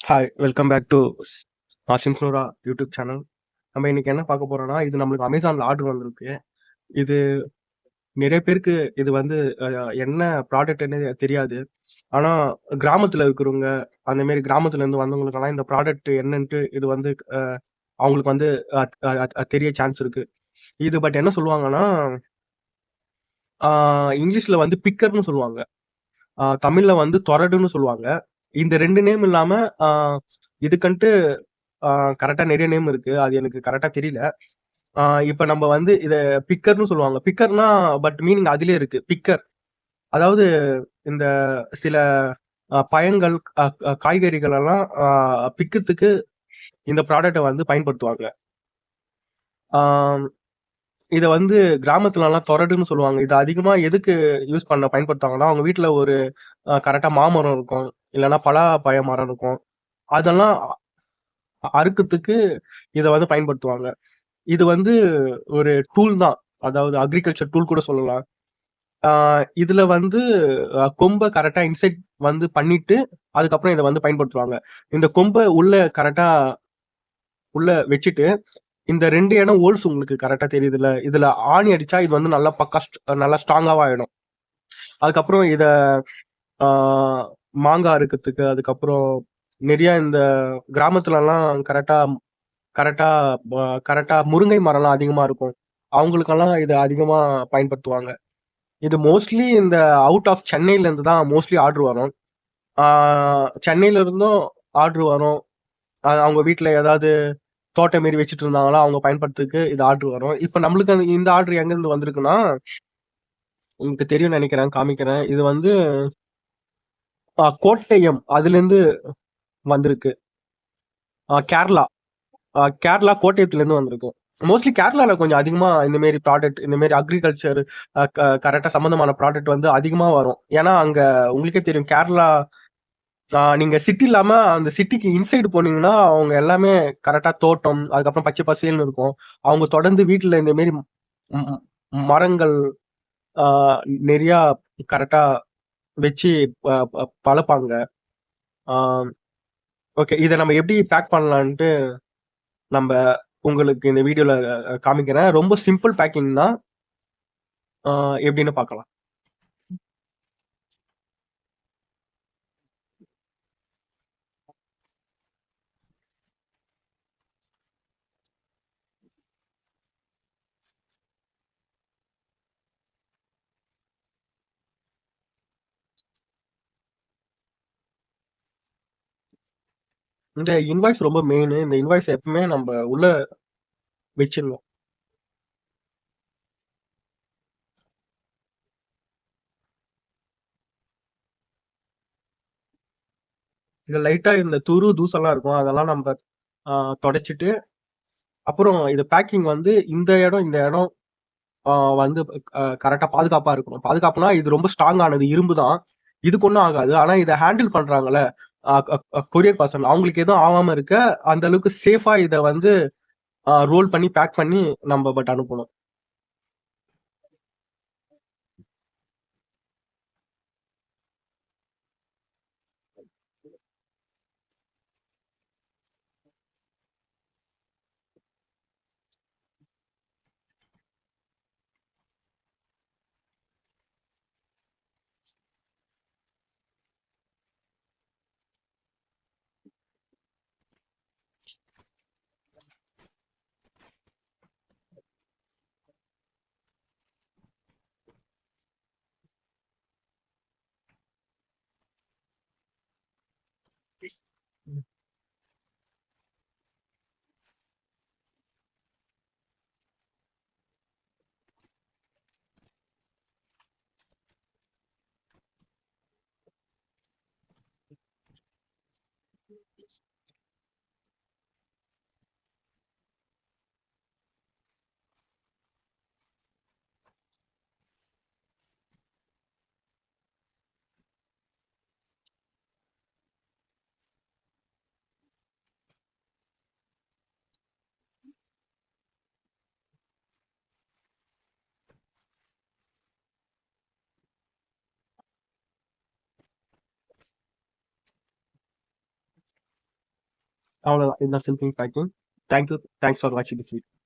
Hi welcome back to சிம்ஸ்னோரா YouTube channel. நம்ம இன்னைக்கு என்ன பார்க்க போறோம்னா, இது நம்மளுக்கு அமேசான்ல ஆர்டர் வந்திருக்கு. இது நிறைய பேருக்கு இது வந்து என்ன ப்ராடக்ட்னு தெரியாது. ஆனா கிராமத்துல இருக்கிறவங்க, அந்த மாரி கிராமத்துல இருந்து வந்தவங்களுக்கெல்லாம் இந்த ப்ராடக்ட் என்னன்ட்டு இது வந்து அவங்களுக்கு வந்து தெரிய சான்ஸ் இருக்கு. இது பட் என்ன சொல்லுவாங்கன்னா, இங்கிலீஷ்ல வந்து பிக்கர்னு சொல்லுவாங்க. தமிழ்ல வந்து தொரடுன்னு சொல்லுவாங்க. இந்த 2 நேம் இல்லாம ஆ இதுக்குன்ட்டு கரெக்ட்டா நெறைய நேம் இருக்கு. அது எனக்கு கரெக்ட்டா தெரியல. ஆ இப்ப நம்ம வந்து இத பிக்கர்ன்னு சொல்லுவாங்க. பிக்கர்னா பட் மீனிங் அதிலேயே இருக்கு. பிக்கர் அதாவது இந்த சில பழங்கள், அ அ காய்கறிகள் எல்லாம் பிக்கத்துக்கு இந்த ப்ராடக்ட்ட வந்து பயன்படுத்துவாங்க. ஆம் இத வந்து கிராமத்துலலாம் தொரடுன்னு சொல்லுவாங்க. இத அதிகமா எதுக்கு பயன்படுத்துவாங்கன்னா, அவங்க வீட்ல ஒரு கரெக்ட்டா மாமரம் இருக்கும். இல்லன்னா பலாப்பழ மரம் இருக்கும். அதெல்லாம் அறுக்கத்துக்கு இத வந்து பயன்படுத்துவாங்க. இது வந்து ஒரு டூல் தான். அதாவது அக்ரிகல்ச்சர் டூல் கூட சொல்லலாம். ஆ இதுல வந்து கொம்ப கரெக்ட்டா இன்செர்ட் வந்து பண்ணிட்டு, அதுக்கப்புறம் இத வந்து பயன்படுத்துவாங்க. இந்த கொம்ப உள்ள கரெக்ட்டா உள்ள வச்சுட்டு, இந்த 2 இடம் ஹோல்ஸ் உங்களுக்கு கரெக்ட்டா தெரியுதுல்ல? இதுல ஆணி அடிச்சா இது வந்து நல்லா பக்கா நல்லா ஸ்ட்ராங்காவும் ஆயிடும். அதுக்கப்புறம் இத ஆ மாங்கா அறுக்கறதுக்கு, அதுக்கப்புறம் நெறைய இந்த கிராமத்துலலாம் கரெக்ட்டா கரெக்ட்டா கரெக்ட்டா முருங்கை மரம்லாம் அதிகமா இருக்கும். அவங்களுக்கெல்லாம் இத அதிகமா பயன்படுத்துவாங்க. இது மோஸ்ட்லி இந்த அவுட் ஆஃப் சென்னையில இருந்து தான் மோஸ்ட்லி ஆர்டர் வரும். ஆ சென்னையில இருந்தும் ஆர்டர் வரும். அவங்க வீட்ல ஏதாவது தோட்டம் மாரி வச்சுட்டு இருந்தாங்களா, அவங்க பயன்படுத்துறதுக்கு இது ஆர்டர் வரும். இப்ப நம்மளுக்கு இந்த ஆர்டர் எங்கருந்து வந்திருக்குன்னா, உங்களுக்கு தெரியும்னு நெனைக்கிறேன், காமிக்கிறேன். இது வந்து கோட்டயம் அதுலேருந்து வந்திருக்கு. கேரளா. கேரளா கோட்டயத்துலேருந்து வந்திருக்கும். மோஸ்ட்லி கேரளால கொஞ்சம் அதிகமா இந்த மாரி ப்ராடக்ட், இந்த மாரி அக்ரிகல்ச்சர் கரெக்ட்டா சம்மந்தமான ப்ராடக்ட் வந்து அதிகமா வரும். ஏன்னா, அங்க உங்களுக்கே தெரியும் கேரளா நீங்க சிட்டி இல்லாம அந்த சிட்டிக்கு இன்சைடு போனீங்கன்னா, அவங்க எல்லாமே கரெக்ட்டா தோட்டம், அதுக்கப்புறம் பச்சை பசேல்னு இருக்கும். அவங்க தொடர்ந்து வீட்ல இந்த மாரி ம் ம் மரங்கள் ஆ நெறையா கரெக்ட்டா வச்சு ப ப வளர்ப்பாங்க. ஆ ஓகே. இத நம்ம எப்படி பேக் பண்ணலான்ட்டு நம்ப உங்களுக்கு இந்த வீடியோல காமிக்கிறேன். ரொம்ப சிம்பிள் பேக்கிங் தான். ஆ எப்படின்னு பார்க்கலாம். இந்த இன்வாய்ஸ் ரொம்ப மெயினு. இந்த இன்வாய்ஸ் எப்பவுமே நம்ப உள்ள வச்சிடணும். இதுல லைட்டா இந்த தூசெல்லாம் இருக்கும். அதெல்லாம் நம்ப ஆ தொடச்சுட்டு, அப்புறம் இது பேக்கிங் வந்து இந்த இடம் ஆ வந்து கரெக்ட்டா பாதுகாப்பா இருக்கணும். பாதுகாப்புனா இது ரொம்ப ஸ்ட்ராங் ஆனது இரும்பு தான். இதுக்கு ஒண்ணும் ஆகாது. ஆனா இத ஹேண்டில் பண்றாங்கல்ல, அ க கொரியர் பர்சன் அவங்களுக்கு எதுவும் ஆவாம இருக்க, அந்த அளவுக்கு சேஃபா இத வந்து ரோல் பண்ணி, பேக் பண்ணி நம்ப பட் அனுப்பணும். அவ்வளோதான். இதுதான் simple packing. Thank you. Thanks for வாட்சிங் திஸ் வீடியோ.